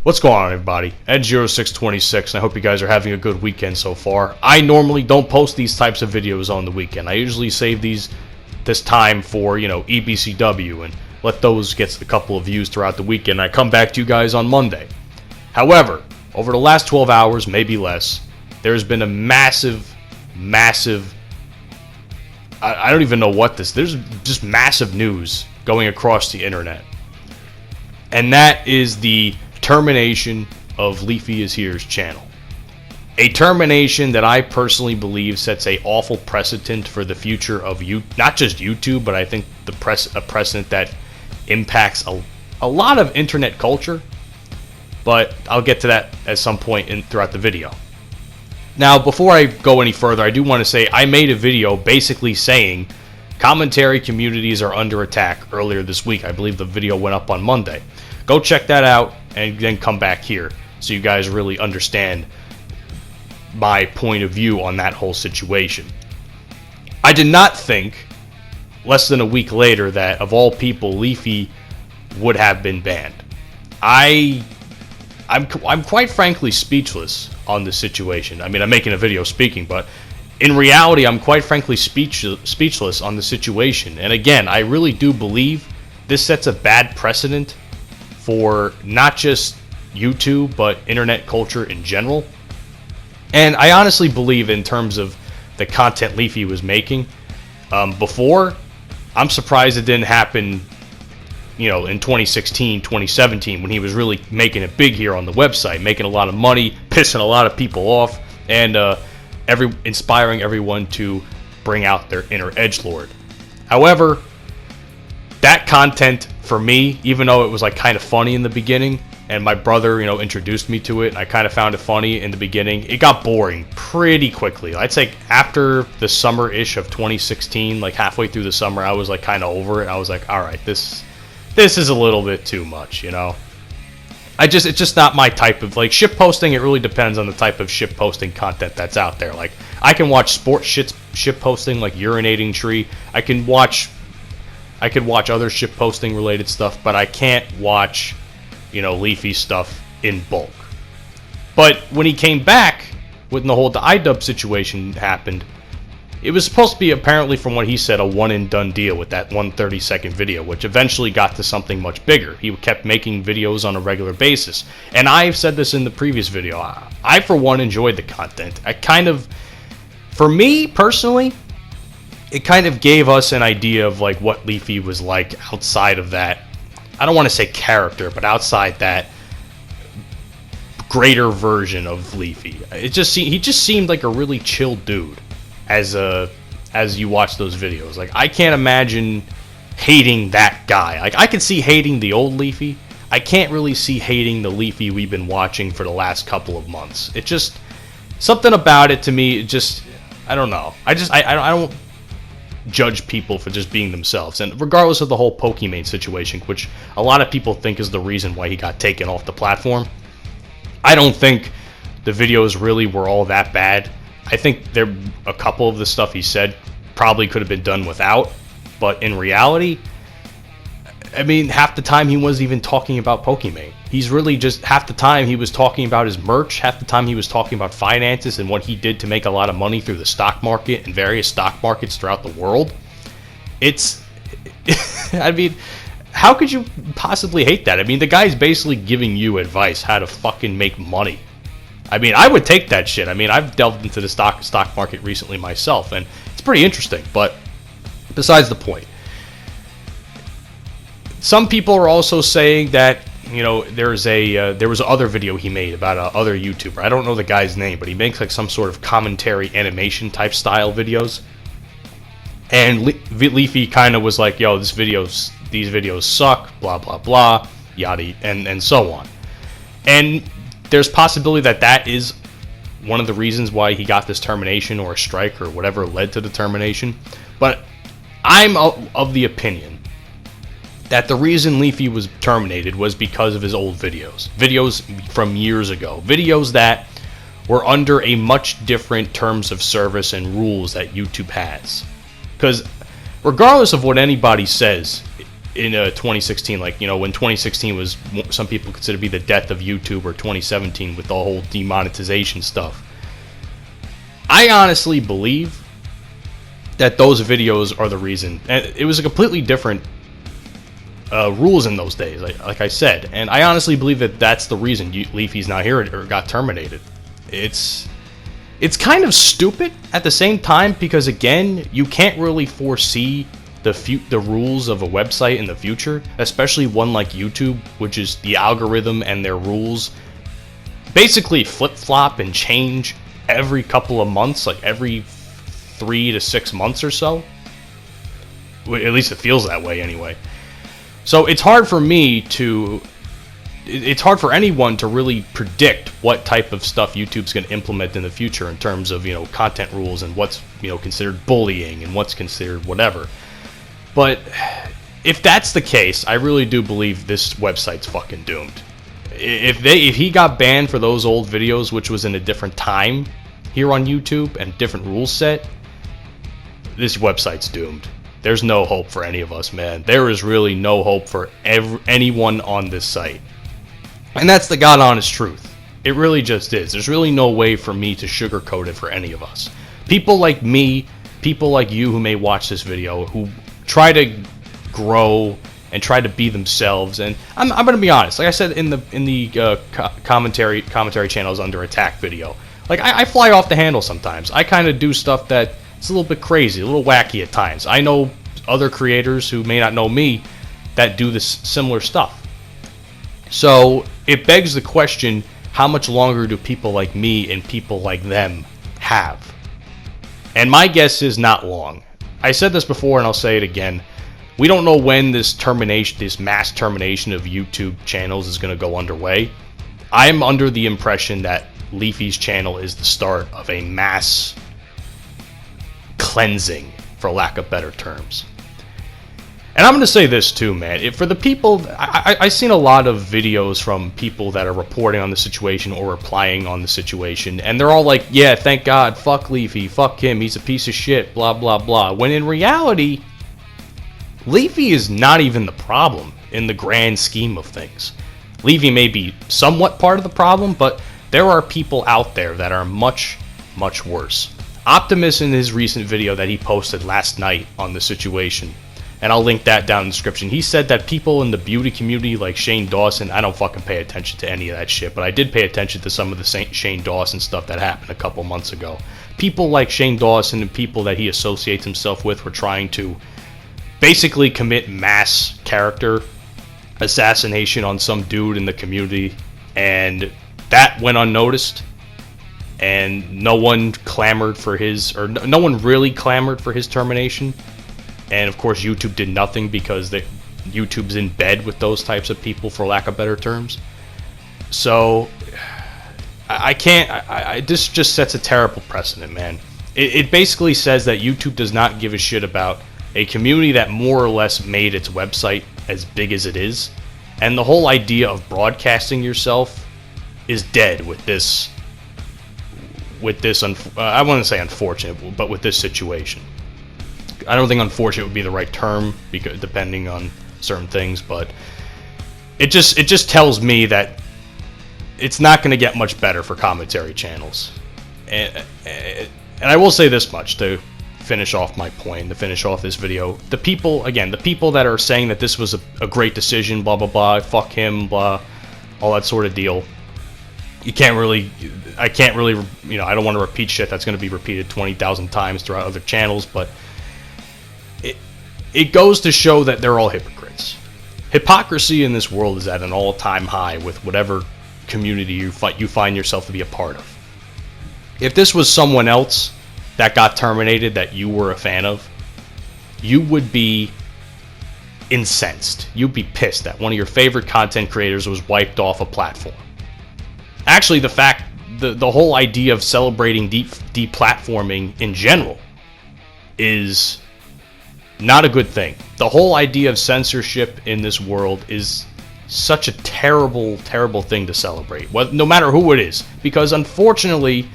What's going on, everybody? Ed0626, and I hope you guys are having a good weekend so far. I normally don't post these types of videos on the weekend. I usually save this time for, EBCW and let those get a couple of views throughout the weekend. I come back to you guys on Monday. However, over the last 12 hours, maybe less, there's been a massive, I don't even know what there's just massive news going across the internet. And that is the termination of Leafy is Here's channel. A termination that I personally believe sets a awful precedent for the future of not just YouTube, but I think a precedent that impacts a lot of internet culture. But I'll get to that at some point throughout the video. Now, before I go any further, I do want to say I made a video basically saying commentary communities are under attack earlier this week. I believe the video went up on Monday. Go check that out and then come back here so you guys really understand my point of view on that whole situation. I did not think, less than a week later, that of all people, Leafy would have been banned. I'm quite frankly speechless on this situation. I mean, I'm making a video speaking, but in reality, I'm quite frankly speechless on the situation. And again, I really do believe this sets a bad precedent for not just YouTube, but internet culture in general. And I honestly believe, in terms of the content Leafy was making before, I'm surprised it didn't happen, in 2016, 2017, when he was really making it big here on the website, making a lot of money, pissing a lot of people off, and inspiring everyone to bring out their inner edgelord. However, that content, for me, even though it was kind of funny in the beginning, and my brother, introduced me to it, and I kind of found it funny in the beginning, it got boring pretty quickly. I'd say after the summer-ish of 2016, halfway through the summer, I was kind of over it. I was like, all right, this is a little bit too much, it's just not my type of, ship posting. It really depends on the type of ship posting content that's out there. I can watch sports ship posting, like Urinating Tree. I could watch other ship posting related stuff, but I can't watch, Leafy stuff in bulk. But when he came back, when the iDub situation happened, it was supposed to be, apparently from what he said, a one and done deal with that 130-second video, which eventually got to something much bigger. He kept making videos on a regular basis. And I've said this in the previous video, I for one enjoyed the content. For me personally, it kind of gave us an idea of what Leafy was like outside of that. I don't want to say character, but outside that greater version of Leafy. He just seemed like a really chill dude as you watch those videos. I can't imagine hating that guy. I can see hating the old Leafy. I can't really see hating the Leafy we've been watching for the last couple of months. It just, something about it to me, I don't know. I don't judge people for just being themselves. And regardless of the whole Pokimane situation, which a lot of people think is the reason why he got taken off the platform, I don't think the videos really were all that bad. I think a couple of the stuff he said probably could have been done without, but in reality, I mean, half the time he wasn't even talking about Pokimane. He's really just, half the time he was talking about his merch, half the time he was talking about finances and what he did to make a lot of money through the stock market and various stock markets throughout the world. I mean, how could you possibly hate that? I mean, the guy's basically giving you advice how to fucking make money. I mean, I would take that shit. I mean, I've delved into the stock market recently myself, and it's pretty interesting, but besides the point. Some people are also saying that, there was other video he made about other YouTuber. I don't know the guy's name, but he makes some sort of commentary animation type style videos. And Leafy kind of was like, yo, these videos suck, blah, blah, blah, yada, and so on. And there's possibility that is one of the reasons why he got this termination or a strike or whatever led to the termination. But I'm of the opinion that the reason Leafy was terminated was because of his old videos. Videos from years ago. Videos that were under a much different terms of service and rules that YouTube has. Because regardless of what anybody says, in 2016, like, you know, when 2016 was, some people consider to be the death of YouTube, or 2017 with the whole demonetization stuff. I honestly believe that those videos are the reason. And it was a completely different rules in those days, like I said, and I honestly believe that that's the reason Leafy's not here or got terminated. It's kind of stupid at the same time, because again, you can't really foresee the rules of a website in the future, especially one like YouTube, which is the algorithm and their rules basically flip-flop and change every couple of months, like every 3 to 6 months or so. At least it feels that way anyway. So it's hard for it's hard for anyone to really predict what type of stuff YouTube's going to implement in the future in terms of, you know, content rules and what's, you know, considered bullying and what's considered whatever. But if that's the case, I really do believe this website's fucking doomed. If he got banned for those old videos, which was in a different time here on YouTube and different rule set, this website's doomed. There's no hope for any of us, man. There is really no hope for anyone on this site. And that's the God honest truth. It really just is. There's really no way for me to sugarcoat it for any of us. People like me, people like you who may watch this video, who try to grow and try to be themselves. And I'm going to be honest. Like I said in the commentary channels under attack video, like I fly off the handle sometimes. I kind of do stuff that it's a little bit crazy, a little wacky at times. I know other creators who may not know me that do this similar stuff. So it begs the question, how much longer do people like me and people like them have? And my guess is not long. I said this before and I'll say it again. We don't know when this mass termination of YouTube channels is going to go underway. I'm under the impression that Leafy's channel is the start of a mass cleansing, for lack of better terms. And I'm going to say this too, man. For the people, I've seen a lot of videos from people that are reporting on the situation or replying on the situation, and they're all like, yeah, thank God, fuck Leafy, fuck him, he's a piece of shit, blah, blah, blah. When in reality, Leafy is not even the problem in the grand scheme of things. Leafy may be somewhat part of the problem, but there are people out there that are much, much worse. Optimus, in his recent video that he posted last night on the situation, and I'll link that down in the description, he said that people in the beauty community like Shane Dawson, I don't fucking pay attention to any of that shit, but I did pay attention to some of the Shane Dawson stuff that happened a couple months ago. People like Shane Dawson and people that he associates himself with were trying to basically commit mass character assassination on some dude in the community, and that went unnoticed. And no one clamored for his, or no one really clamored for his termination. And of course, YouTube did nothing because YouTube's in bed with those types of people, for lack of better terms. So I can't. This just sets a terrible precedent, man. It basically says that YouTube does not give a shit about a community that more or less made its website as big as it is, and the whole idea of broadcasting yourself is dead with this. I wouldn't say unfortunate, but with this situation. I don't think unfortunate would be the right term, because depending on certain things, but it just tells me that it's not going to get much better for commentary channels. And I will say this much to finish off my point, to finish off this video. The people that are saying that this was a great decision, blah, blah, blah, fuck him, blah, all that sort of deal. I can't really, I don't want to repeat shit that's going to be repeated 20,000 times throughout other channels, but it goes to show that they're all hypocrites. Hypocrisy in this world is at an all-time high with whatever community you find yourself to be a part of. If this was someone else that got terminated that you were a fan of, you would be incensed. You'd be pissed that one of your favorite content creators was wiped off a platform. Actually, the whole idea of celebrating deplatforming in general is not a good thing. The whole idea of censorship in this world is such a terrible, terrible thing to celebrate, no matter who it is, because unfortunately,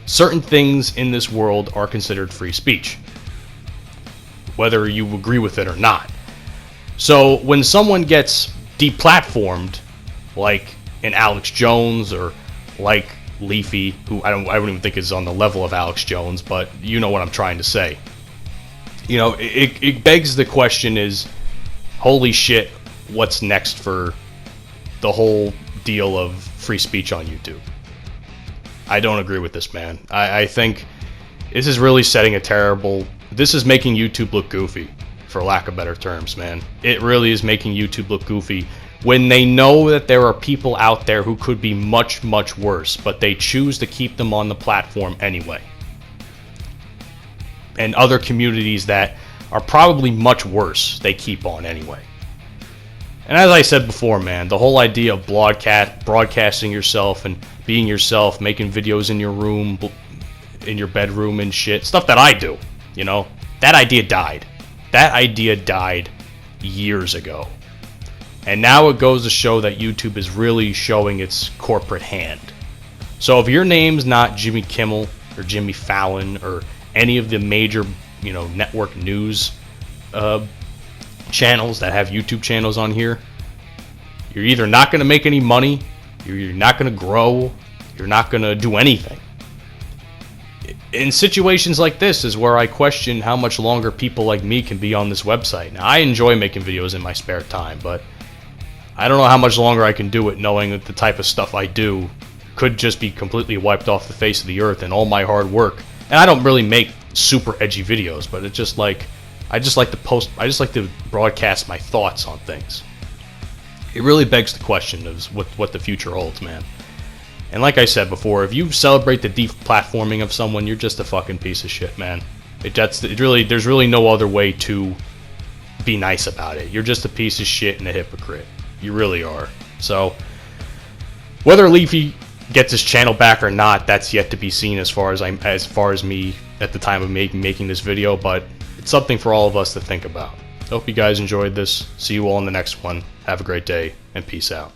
certain things in this world are considered free speech, whether you agree with it or not. So when someone gets deplatformed, like an Alex Jones or like Leafy, who I don't even think is on the level of Alex Jones, but you know what I'm trying to say. You know, it begs the question is, holy shit, what's next for the whole deal of free speech on YouTube? I don't agree with this, man. I think this is really setting a terrible... This is making YouTube look goofy, for lack of better terms, man. It really is making YouTube look goofy when they know that there are people out there who could be much, much worse, but they choose to keep them on the platform anyway. And other communities that are probably much worse, they keep on anyway. And as I said before, man, the whole idea of broadcasting yourself and being yourself, making videos in your room, in your bedroom and shit, stuff that I do, you know, that idea died. That idea died years ago. And now it goes to show that YouTube is really showing its corporate hand. So if your name's not Jimmy Kimmel or Jimmy Fallon or any of the major, you know, network news channels that have YouTube channels on here, you're either not going to make any money, you're not going to grow, you're not going to do anything. In situations like this is where I question how much longer people like me can be on this website. Now, I enjoy making videos in my spare time, but I don't know how much longer I can do it, knowing that the type of stuff I do could just be completely wiped off the face of the earth and all my hard work. And I don't really make super edgy videos, but it's just like I just like to broadcast my thoughts on things. It really begs the question of what the future holds, man. And like I said before, if you celebrate the deplatforming of someone, you're just a fucking piece of shit, man. There's really no other way to be nice about it. You're just a piece of shit and a hypocrite. You really are. So, whether Leafy gets his channel back or not, that's yet to be seen as far as me at the time of making this video, but it's something for all of us to think about. Hope you guys enjoyed this. See you all in the next one. Have a great day, and peace out.